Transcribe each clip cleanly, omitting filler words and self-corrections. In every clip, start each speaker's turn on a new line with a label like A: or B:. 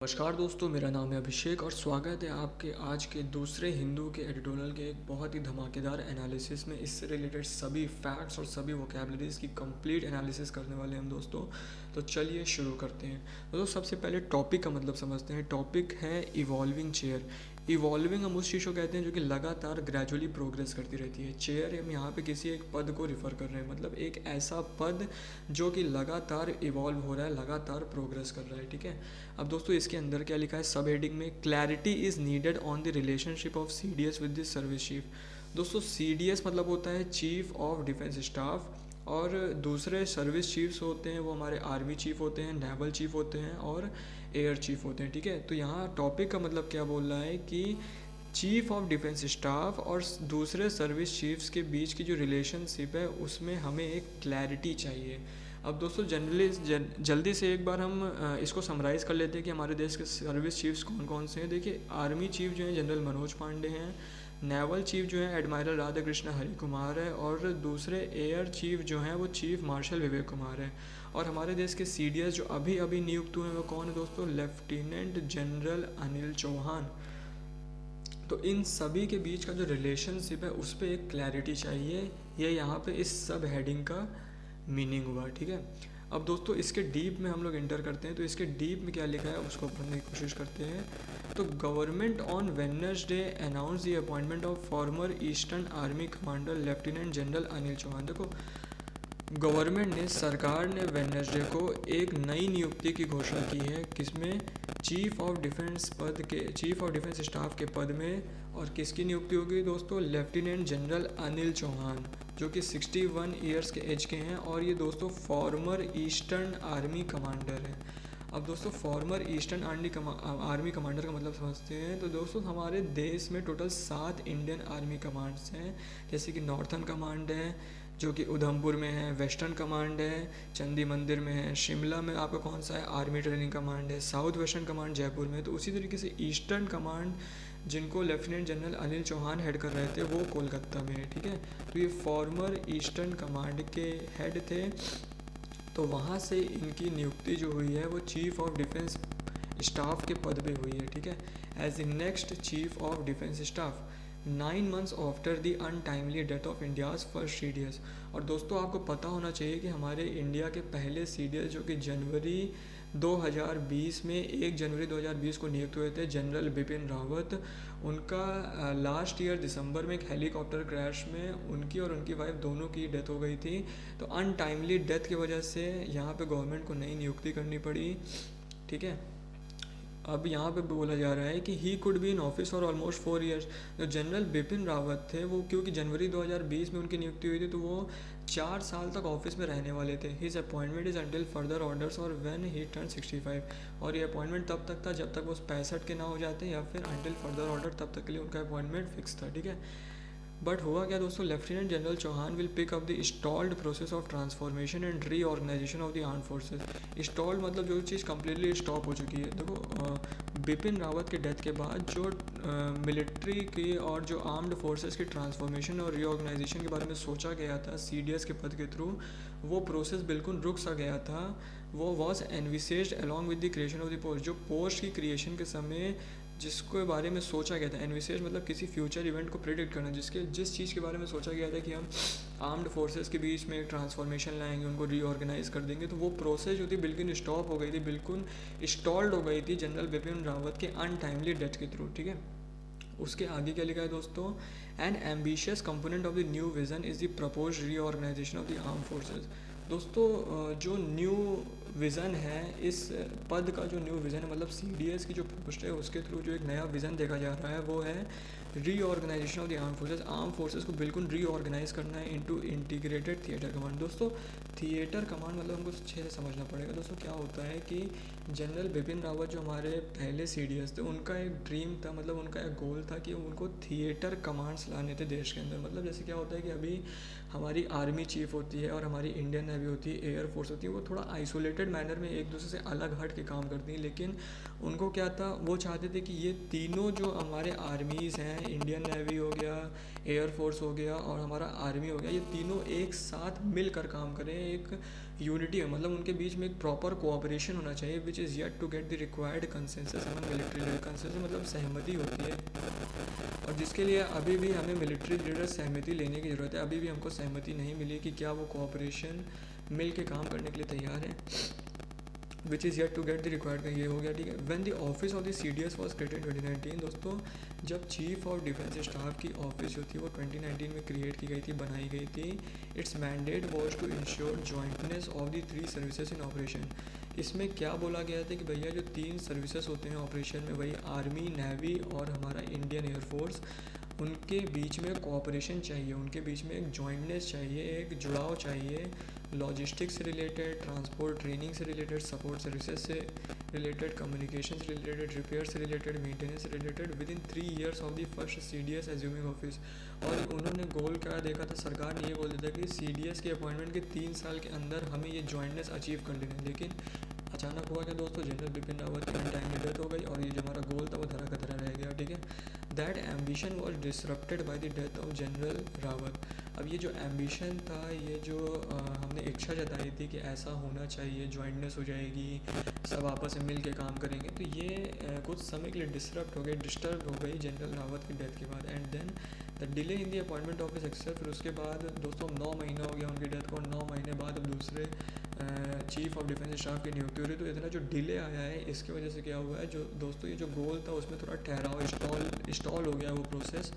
A: नमस्कार दोस्तों, मेरा नाम है अभिषेक और स्वागत है आपके आज के दूसरे हिंदू के एडिटोरियल के एक बहुत ही धमाकेदार एनालिसिस में। इससे रिलेटेड सभी फैक्ट्स और सभी वोकेबलरीज की कंप्लीट एनालिसिस करने वाले हैं हम दोस्तों। तो चलिए शुरू करते हैं। तो सबसे पहले टॉपिक का मतलब समझते हैं। टॉपिक है इवॉल्विंग चेयर। इवॉल्विंग हम उस चीज़ को कहते हैं जो कि लगातार ग्रेजुअली प्रोग्रेस करती रहती है। चेयर हम यहाँ पे किसी एक पद को रिफ़र कर रहे हैं, मतलब एक ऐसा पद जो कि लगातार इवॉल्व हो रहा है, लगातार प्रोग्रेस कर रहा है। ठीक है। अब दोस्तों इसके अंदर क्या लिखा है सब हेडिंग में, clarity is needed on the relationship of C D S with the service chief. दोस्तों सी डी एस मतलब होता है चीफ ऑफ डिफेंस स्टाफ, और दूसरे सर्विस चीफ्स होते हैं वो हमारे आर्मी चीफ होते हैं, नेवल चीफ होते हैं और एयर चीफ होते हैं। ठीक है। तो यहाँ टॉपिक का मतलब क्या बोल रहा है कि चीफ ऑफ डिफेंस स्टाफ और दूसरे सर्विस चीफ्स के बीच की जो रिलेशनशिप है उसमें हमें एक क्लैरिटी चाहिए। अब दोस्तों जल्दी से एक बार हम इसको समराइज़ कर लेते हैं कि हमारे देश के सर्विस चीफ्स कौन कौन से हैं। देखिए, आर्मी चीफ जो है जनरल मनोज पांडे हैं, नेवल चीफ जो है एडमायरल राधाकृष्ण हरि कुमार है, और दूसरे एयर चीफ जो हैं वो चीफ मार्शल विवेक कुमार है। और हमारे देश के सी डी एस जो अभी अभी नियुक्त हुए हैं वो कौन है दोस्तों? Lieutenant general Anil Chauhan. तो इन सभी के बीच का जो रिलेशनशिप है उस पर एक क्लैरिटी चाहिए। ये यहाँ पे इस सब हेडिंग का मीनिंग हुआ। ठीक है। अब दोस्तों इसके डीप में हम लोग एंटर करते हैं। तो इसके डीप में क्या लिखा है उसको पढ़ने की कोशिश करते हैं। तो government on Wednesday announce the appointment of former eastern army commander lieutenant general Anil Chauhan. देखो, गवर्नमेंट ने, सरकार ने वेडनेसडे को एक नई नियुक्ति की घोषणा की है। किसमें? चीफ ऑफ डिफेंस स्टाफ के पद में। और किसकी नियुक्ति होगी दोस्तों? लेफ्टिनेंट जनरल अनिल चौहान, जो कि 61 ईयर्स के एज के हैं, और ये दोस्तों फॉर्मर ईस्टर्न आर्मी कमांडर है। अब दोस्तों फॉर्मर ईस्टर्न आर्मी कमांडर का मतलब समझते हैं। तो दोस्तों हमारे देश में टोटल 7 इंडियन आर्मी कमांड्स हैं, जैसे कि नॉर्थन कमांड है जो कि उधमपुर में है, वेस्टर्न कमांड है चंदी मंदिर में है, शिमला में आपका कौन सा है? आर्मी ट्रेनिंग कमांड है, साउथ वेस्टर्न कमांड जयपुर में। तो उसी तरीके से ईस्टर्न कमांड जिनको lieutenant general Anil Chauhan head कर रहे थे वो कोलकाता में है। ठीक है। तो ये फॉर्मर ईस्टर्न कमांड के हेड थे। तो वहाँ से इनकी नियुक्ति जो हुई है वो चीफ ऑफ डिफेंस स्टाफ के पद पे हुई है। ठीक है। As the next chief of defence staff 9 months after the untimely death of India's first C D S. और दोस्तों आपको पता होना चाहिए कि हमारे इंडिया के पहले सी डी एस जो कि जनवरी 2020 में 1 जनवरी 2020 को नियुक्त हुए थे, जनरल बिपिन रावत, उनका लास्ट ईयर दिसंबर में एक हेलीकॉप्टर क्रैश में उनकी और उनकी वाइफ दोनों की डेथ हो गई थी। तो अनटाइमली डेथ की वजह से यहाँ पे गवर्नमेंट को नई नियुक्ति करनी पड़ी। ठीक है। अब यहाँ पे बोला जा रहा है कि he could be in office for almost 4 years. जो जनरल बिपिन रावत थे वो, क्योंकि जनवरी 2020 में उनकी नियुक्ति हुई थी, तो वो 4 साल तक ऑफिस में रहने वाले थे। His appointment is until further orders और व्हेन ही टर्न 65। और ये अपॉइंटमेंट तब तक था जब तक वो 65 के ना हो जाते, या फिर अंटिल फर्दर ऑर्डर, तब तक के लिए उनका अपॉइंटमेंट फिक्स था। ठीक है। बट हुआ क्या दोस्तों? Lieutenant general Chauhan will pick up the stalled process of transformation and reorganisation of the arm forces. Stalled मतलब जो चीज़ कम्प्लीटली स्टॉप हो चुकी है। देखो, बिपिन रावत के डेथ के बाद जो मिलिट्री की और जो आर्म्ड फोर्सेस की ट्रांसफॉर्मेशन और रीऑर्गेनाइजेशन के बारे में सोचा गया था सी डी एस के पद के थ्रू, वो प्रोसेस बिल्कुल रुक सा गया था। वो was envisaged along with the creation of the post. जो पोस्ट की क्रिएशन के समय जिसके बारे में सोचा गया था, एनविसेज मतलब किसी फ्यूचर इवेंट को प्रिडिक्ट करना, जिस चीज़ के बारे में सोचा गया था कि हम आर्म्ड फोर्सेस के बीच में ट्रांसफॉर्मेशन लाएंगे, उनको रीऑर्गेनाइज कर देंगे, तो वो प्रोसेस जो थी बिल्कुल स्टॉप हो गई थी, बिल्कुल स्टॉल्ड हो गई थी जनरल बिपिन रावत के अनटाइमली डेथ के थ्रू। ठीक है। उसके आगे क्या लिखा है दोस्तों? An ambitious component of the new vision is the propose reorganisation of the arm forces. दोस्तों जो न्यू विज़न है, इस पद का जो न्यू विज़न है, मतलब सी डी एस की जो पोस्ट है उसके थ्रू जो एक नया विज़न देखा जा रहा है वो है reorganisation of the arm forces. Arm forces को बिल्कुल रीऑर्गेनाइज करना है इनटू इंटीग्रेटेड थिएटर कमांड। दोस्तों थिएटर कमांड मतलब हमको अच्छे से समझना पड़ेगा। दोस्तों क्या होता है कि जनरल बिपिन रावत जो हमारे पहले सी डी एस थे, उनका एक ड्रीम था, मतलब उनका एक गोल था कि उनको थिएटर कमांड्स लाने थे देश के अंदर। मतलब जैसे क्या होता है कि अभी हमारी आर्मी चीफ होती है और हमारी इंडियन नेवी होती है, एयर फोर्स होती है, वो थोड़ा आइसोलेटेड सेपरेटेड मैनर में एक दूसरे से अलग हट के काम करती हैं, लेकिन उनको क्या था, वो चाहते थे कि ये तीनों जो हमारे आर्मीज़ हैं, इंडियन नेवी हो गया, एयरफोर्स हो गया और हमारा आर्मी हो गया, ये तीनों एक साथ मिलकर काम करें, एक यूनिटी है, मतलब उनके बीच में एक प्रॉपर कोऑपरेशन होना चाहिए, which is yet to get the required consensus among military. Consensus मतलब सहमति होती है, और जिसके लिए अभी भी हमें मिलिट्री लीडर सहमति लेने की ज़रूरत है। अभी भी हमको सहमति नहीं मिली कि क्या वो कोऑपरेशन मिल के काम करने के लिए तैयार है, which is yet to get the required. ये हो गया, ठीक है। When the office of the CDS was created 2019, दोस्तों जब चीफ ऑफ डिफेंस स्टाफ की ऑफिस जो थी वो 2019 में क्रिएट की गई थी, बनाई गई थी। It's mandate was to ensure jointness of the 3 services in operation. इसमें क्या बोला गया था कि भैया जो 3 सर्विसेज होते हैं ऑपरेशन में, वही आर्मी, नेवी और हमारा इंडियन एयरफोर्स, उनके बीच में कोऑपरेशन चाहिए, उनके बीच में एक जॉइंटनेस चाहिए, एक जुड़ाव चाहिए, लॉजिस्टिक्स से रिलेटेड, ट्रांसपोर्ट ट्रेनिंग से रिलेटेड, सपोर्ट सर्विसेज से रिलेटेड, कम्युनिकेशन से रिलेटेड, रिपेयर से रिलेटेड, मेंटेनेंस से related, with in 3 years of the first CDS assuming office. और उन्होंने गोल क्या देखा था, सरकार ने ये बोल दिया था कि CDS के अपॉइंटमेंट के 3 साल के अंदर हमें ये जॉइंटनेस अचीव कर लेना है। लेकिन अचानक हुआ क्या दोस्तों, जनरल बिपिन रावत की अनटाइमली डेथ हो गई और ये जो हमारा गोल था वो धरा का धरा रह गया, ठीक है। That ambition was disrupted by the death of general Rawat. अब ये जो एम्बिशन था, ये जो हमने इच्छा जताई थी कि ऐसा होना चाहिए, जॉइंटनेस हो जाएगी, सब आपस में मिल के काम करेंगे, तो ये कुछ समय के लिए डिस्टर्ब हो गई जनरल रावत की डेथ के बाद। And then the delay in the appointment of excel. फिर उसके बाद दोस्तों 9 महीना हो गया उनकी डेथ को, 9 महीने बाद अब दूसरे चीफ ऑफ डिफेंस स्टाफ की नियुक्ति हो रही। तो इतना जो डिले आया है, इसकी वजह से क्या हुआ है, जो दोस्तों ये जो गोल था उसमें थोड़ा ठहराव, स्टॉल हो गया वो प्रोसेस।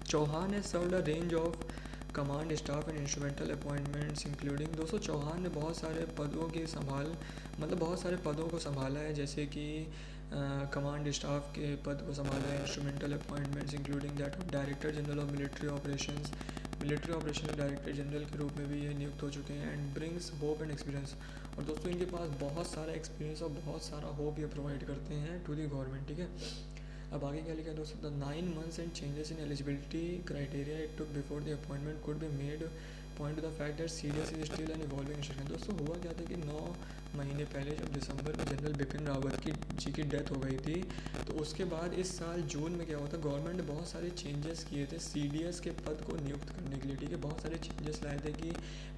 A: चौहान ने served a range of command staff and instrumental appointments including. दोस्तों चौहान ने बहुत सारे पदों की बहुत सारे पदों को संभाला है, जैसे कि कमांड स्टाफ के पद को संभाला है, instrumental appointments including that of director general of military operations, military operation के डायरेक्टर जनरल के रूप में भी ये नियुक्त हो चुके हैं। And brings hope and experience. और दोस्तों इनके पास बहुत सारा एक्सपीरियंस और बहुत सारा होप ये प्रोवाइड करते हैं टू दी गवर्नमेंट, ठीक है। अब आगे क्या लिखा है दोस्तों, the 9 months and changes in eligibility criteria it took before the appointment could be made point two the fact that CDS is still an evolving institution. दोस्तों हुआ क्या था कि 9 महीने पहले जब दिसंबर में जनरल बिपिन रावत जी की डेथ हो गई थी, तो उसके बाद इस साल जून में क्या हुआ था, गवर्नमेंट ने बहुत सारे चेंजेस किए थे CDS के पद को नियुक्त करने के लिए, ठीक है। बहुत सारे चेंजेस लाए थे कि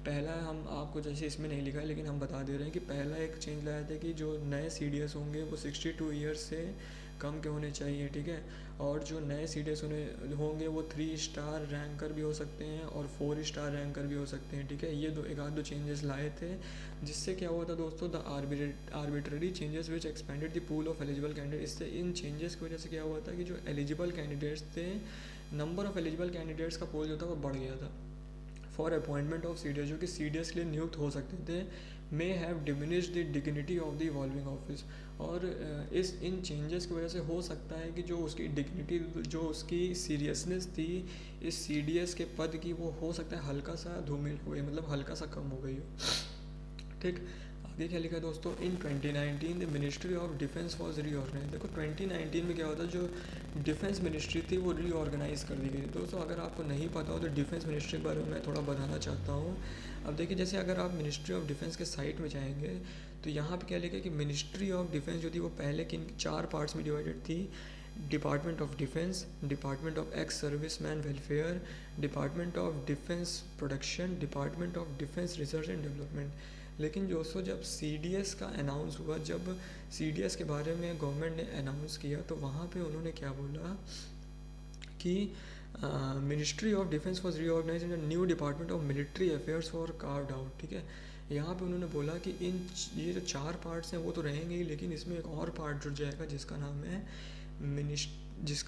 A: पहला, हम आपको जैसे इसमें नहीं लिखा है लेकिन हम बता दे रहे हैं कि पहला एक चेंज लाया था कि जो नए CDS होंगे वो 62 ईयर्स से कम के होने चाहिए, ठीक है। और जो नए CDS होंगे वो 3 स्टार रैंकर भी हो सकते हैं और 4 स्टार रैंकर भी हो सकते हैं, ठीक है। ये एक आध दो चेंजेस लाए थे, जिससे क्या हुआ था दोस्तों, the arbitrary changes which expanded the pool of eligible candidate. इससे इन चेंजेस की वजह से क्या हुआ था कि जो एलिजिबल कैंडिडेट्स थे, नंबर ऑफ एलिजिबल कैंडिडेट्स का पोल जो था वो बढ़ गया था फॉर अपॉइंटमेंट ऑफ CDS, जो कि CDS के लिए नियुक्त हो सकते थे, may have diminish the dignity of the evolving office. और इन चेंजेस की वजह से हो सकता है कि जो उसकी डिग्निटी, जो उसकी सीरियसनेस थी इस CDS के पद की, वो हो सकता है हल्का सा धूमिल हो गई, मतलब हल्का सा कम हो गई हो, ठीक। आगे क्या लिखा है दोस्तों, in 2019 the ministry of defence was reorganise. देखो 2019 में क्या होता है, जो डिफेंस मिनिस्ट्री थी वो रीऑर्गेनाइज कर दी गई थी। दोस्तों अगर आपको नहीं पता हो तो डिफेंस मिनिस्ट्री के बारे में मैं थोड़ा बताना चाहता हूँ। अब देखिए, जैसे अगर आप मिनिस्ट्री ऑफ डिफेंस के साइट में जाएंगे तो यहाँ पे क्या लिखा है कि मिनिस्ट्री ऑफ डिफेंस जो थी वो पहले किन 4 पार्ट्स में डिवाइडेड थी। Department of defence, department of ex service man welfare, department of defence production, department of defence research and development. लेकिन दोस्तों जब CDS का अनाउंस हुआ, जब CDS के बारे में गवर्नमेंट ने अनाउंस किया, तो वहाँ पे उन्होंने क्या बोला कि ministry of defence was reorganise in new department of military affairs for carved out, ठीक है। यहाँ पे उन्होंने बोला कि ये जो 4 पार्ट्स हैं वो तो रहेंगे ही, लेकिन इसमें एक और पार्ट जुड़ जाएगा जिसका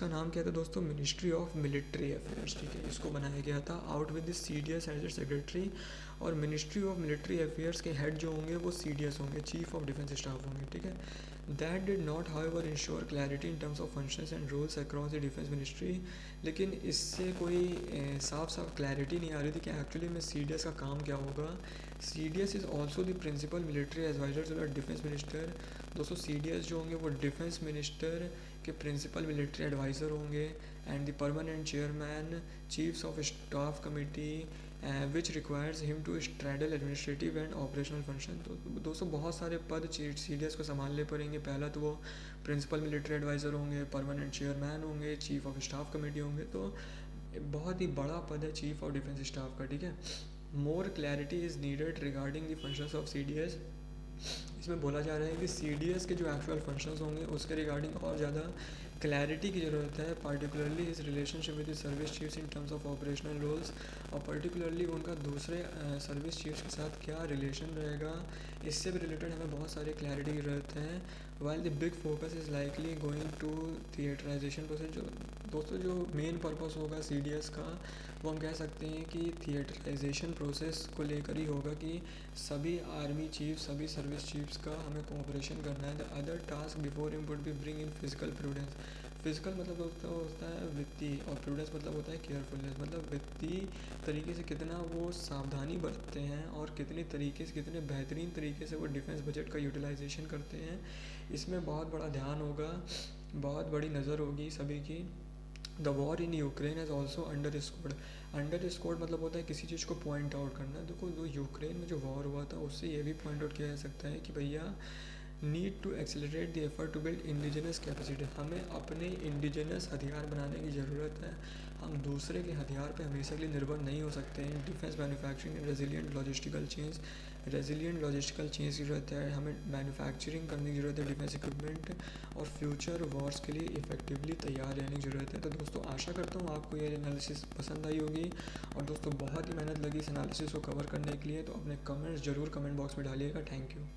A: नाम क्या था दोस्तों, मिनिस्ट्री ऑफ मिलिट्री अफेयर्स, ठीक है। इसको बनाया गया था out with the CDS as a secretary. और मिनिस्ट्री ऑफ मिलिट्री अफेयर्स के हेड जो होंगे वो CDS होंगे, चीफ ऑफ डिफेंस स्टाफ होंगे, ठीक है। That did not however ensure clarity in terms of functions and rules across the defence ministry. लेकिन इससे कोई साफ साफ क्लैरिटी नहीं आ रही थी कि एक्चुअली में CDS का काम क्या होगा। CDS is also the principal military adviser to the defence minister. दोस्तों CDS जो होंगे वो डिफेंस मिनिस्टर के प्रिंसिपल मिलिट्री एडवाइज़र होंगे। And the permanent chairman, chiefs of staff committee, which requires him to straddle administrative and operational function. तो दोस्तों बहुत सारे पद सी डी एस को संभालने पड़ेंगे। पहला तो वो प्रिंसिपल मिलिट्री एडवाइज़र होंगे, परमानेंट चेयरमैन होंगे, चीफ ऑफ स्टाफ कमेटी होंगे। तो बहुत ही बड़ा पद है चीफ ऑफ डिफेंस स्टाफ का, ठीक है। More clarity is needed regarding the functions of C D S. इसमें बोला जा रहा है कि सी डी एस के जो एक्चुअल फंक्शंस होंगे उसके रिगार्डिंग और ज़्यादा क्लैरिटी की ज़रूरत है, पार्टिकुलरली इस relationship with service chiefs in terms of operational roles, और पर्टिकुलरली उनका दूसरे सर्विस चीफ्स के साथ क्या रिलेशन रहेगा, इससे भी रिलेटेड हमें बहुत सारी क्लैरिटी की ज़रूरत है। While the big focus is likely going to theatrisation process. जो दोस्तों जो मेन पर्पस होगा सी डी एस का, वो हम कह सकते हैं कि थिएटराइजेशन प्रोसेस को लेकर ही होगा कि सभी आर्मी चीफ, सभी सर्विस चीफ्स का हमें कोऑपरेशन करना है। The other task before him would be bring in physical prudence. Physical मतलब दोस्तों होता है वित्तीय, और प्रूडेंस मतलब होता है केयरफुलनेस, मतलब वित्तीय तरीके से कितना वो सावधानी बरतते हैं और कितने तरीके से, कितने बेहतरीन तरीके से वो डिफेंस बजट का यूटिलाइजेशन करते हैं। इसमें बहुत बड़ा ध्यान होगा, बहुत बड़ी नज़र होगी सभी की। The war in Ukraine is also under scored. Under scored मतलब होता है किसी चीज़ को पॉइंट आउट करना। देखो जो यूक्रेन में जो वॉर हुआ था उससे ये भी पॉइंट आउट किया जा सकता है कि भैया need to accelerate the effort to build indigenous capacity. हमें अपने इंडिजिनस हथियार बनाने की ज़रूरत है। हम दूसरे के हथियार पे हमेशा के लिए निर्भर नहीं हो सकते हैं। Defence manufacturing and resilient logistical change, resilient logistical change की ज़रूरत है। हमें मैन्युफैक्चरिंग करने की ज़रूरत है डिफेंस इक्विपमेंट, और फ्यूचर वॉर्स के लिए इफेक्टिवली तैयार रहने की ज़रूरत है। तो दोस्तों आशा करता हूँ आपको ये एनालिसिस पसंद आई होगी, और दोस्तों बहुत ही मेहनत लगी इस एनालिसिस को कवर करने के लिए। तो अपने कमेंट्स ज़रूर कमेंट बॉक्स में डालिएगा। Thank you.